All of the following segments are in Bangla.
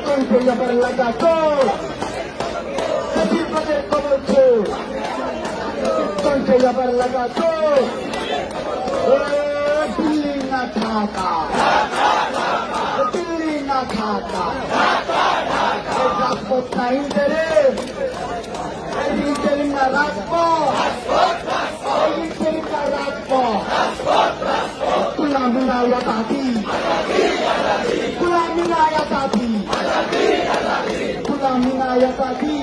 চলছে আবার লাগাতো বিপদের খবর চলছে আবার লাগাতো দিল্লি না ঢাকা দিল্লি না ঢাকা রাজপথ না ইন্টারে ইন্টারি না রাজপথ ইন্টারি না রাজপথ गुलामीना आजादी गुलामीना आजादी गुलामीना आजादी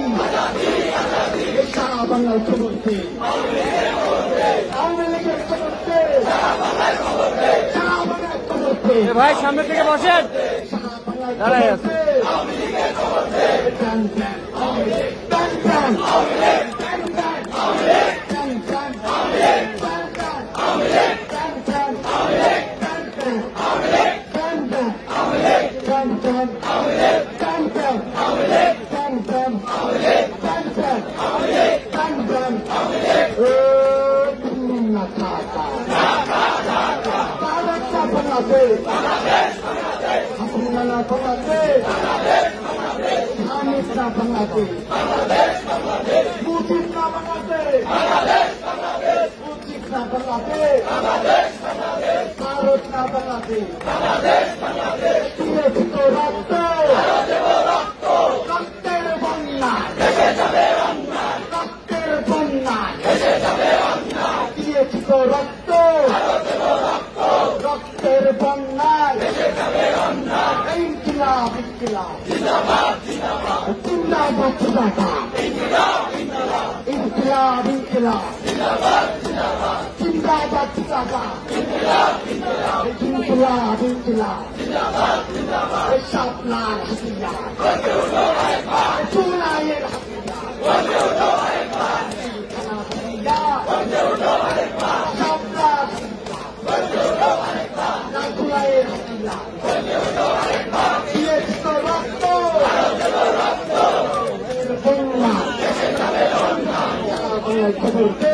सारा बांगलार खबरते আওয়ামী লীগের খবরতে সারা বাংলার খবরতে ভাই সামনে থেকে বসেন দাঁড়ায় আছে আওয়ামী লীগের খবরতে গান গান আওয়ামী লীগ গান গান আওয়ামী লীগ গান গান আওয়ামী লীগ গান গান আওয়ামী লীগ গান গান আওয়ামী লীগ গান গান আওয়ামী লীগ রক্তের বন্যায় ইনকিলাব ইনকিলাব জিন্দাবাদ জিন্দাবাদ জিন্দাবাদ ইনকিলাব ইনকিলাব জিন্দাবাদ জিন্দাবাদ জিন্দাবাদ জিন্দাবাদ ইনকিলাব ইনকিলাব ইনকিলাব জিন্দাবাদ জিন্দাবাদ শাপলা হাতিয়া বজে উঠো একবার চুলায়ের হাতিয়া বজে উঠো একবার বজে উঠো একবার শাপলা বজে উঠো একবার চুলায়ের হাতিয়া বজে উঠো একবার দিয়েছি তো রক্ত রক্ত বন্যা দেশে যাবে বন্যা খবর